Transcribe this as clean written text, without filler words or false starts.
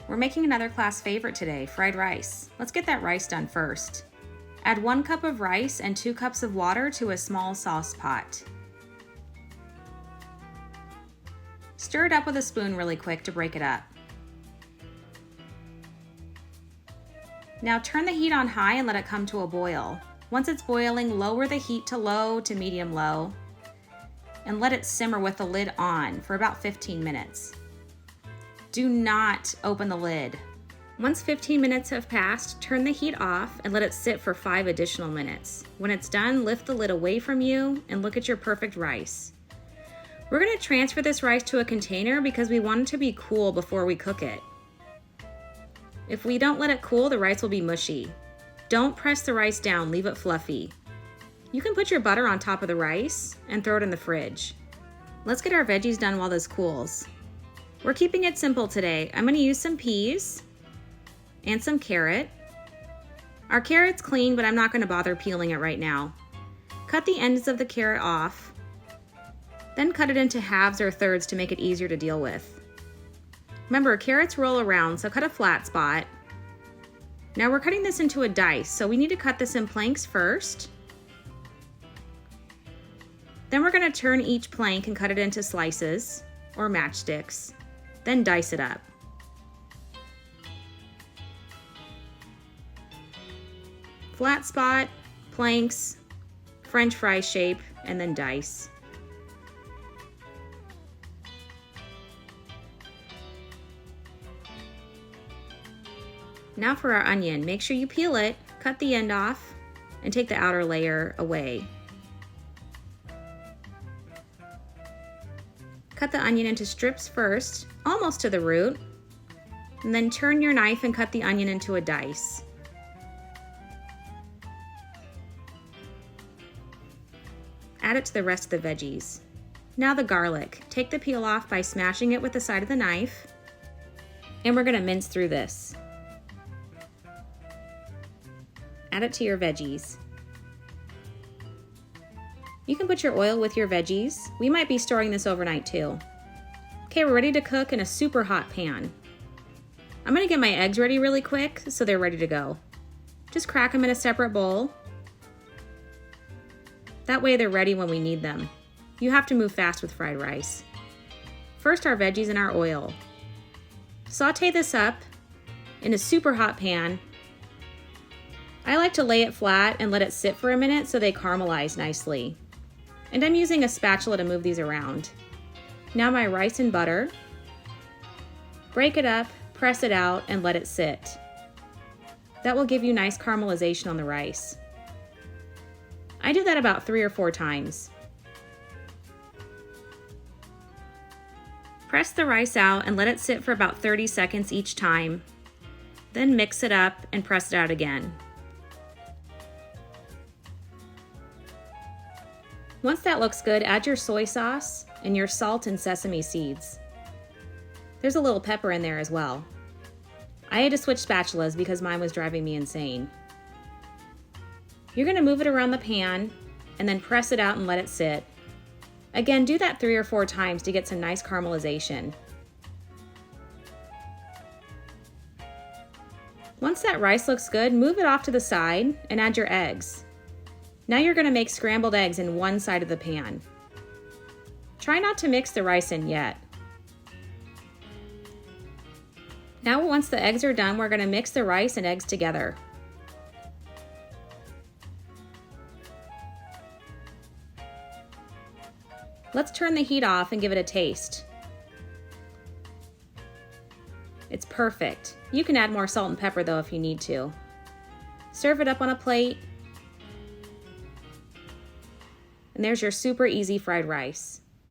We're making another class favorite today, fried rice. Let's get that rice done first. Add 1 cup of rice and 2 cups of water to a small sauce pot. Stir it up with a spoon really quick to break it up. Now turn the heat on high and let it come to a boil. Once it's boiling, lower the heat to low to medium-low and let it simmer with the lid on for about 15 minutes. Do not open the lid. Once 15 minutes have passed, turn the heat off and let it sit for 5 additional minutes. When it's done, lift the lid away from you and look at your perfect rice. We're going to transfer this rice to a container because we want it to be cool before we cook it. If we don't let it cool, the rice will be mushy. Don't press the rice down, leave it fluffy. You can put your butter on top of the rice and throw it in the fridge. Let's get our veggies done while this cools. We're keeping it simple today. I'm going to use some peas and some carrot. Our carrot's clean, but I'm not going to bother peeling it right now. Cut the ends of the carrot off, then cut it into halves or thirds to make it easier to deal with. Remember, carrots roll around, so cut a flat spot. Now we're cutting this into a dice, so we need to cut this in planks first. Then we're going to turn each plank and cut it into slices or matchsticks, then dice it up. Flat spot, planks, French fry shape, and then dice. Now for our onion, make sure you peel it, cut the end off, and take the outer layer away. Cut the onion into strips first, almost to the root, and then turn your knife and cut the onion into a dice. Add it to the rest of the veggies. Now the garlic. Take the peel off by smashing it with the side of the knife, and we're going to mince through this. Add it to your veggies. You can put your oil with your veggies. We might be storing this overnight too. Okay, we're ready to cook in a super hot pan. I'm going to get my eggs ready really quick so they're ready to go. Just crack them in a separate bowl. That way they're ready when we need them. You have to move fast with fried rice. First, our veggies in our oil. Saute this up in a super hot pan. I like to lay it flat and let it sit for a minute so they caramelize nicely. And I'm using a spatula to move these around. Now my rice and butter. Break it up, press it out, and let it sit. That will give you nice caramelization on the rice. I do that about 3 or 4 times. Press the rice out and let it sit for about 30 seconds each time. Then mix it up and press it out again. Once that looks good, add your soy sauce and your salt and sesame seeds. There's a little pepper in there as well. I had to switch spatulas because mine was driving me insane. You're going to move it around the pan and then press it out and let it sit. Again, do that 3 or 4 times to get some nice caramelization. Once that rice looks good, move it off to the side and add your eggs. Now you're going to make scrambled eggs in one side of the pan. Try not to mix the rice in yet. Now once the eggs are done, we're going to mix the rice and eggs together. Let's turn the heat off and give it a taste. It's perfect. You can add more salt and pepper though if you need to. Serve it up on a plate. And there's your super easy fried rice.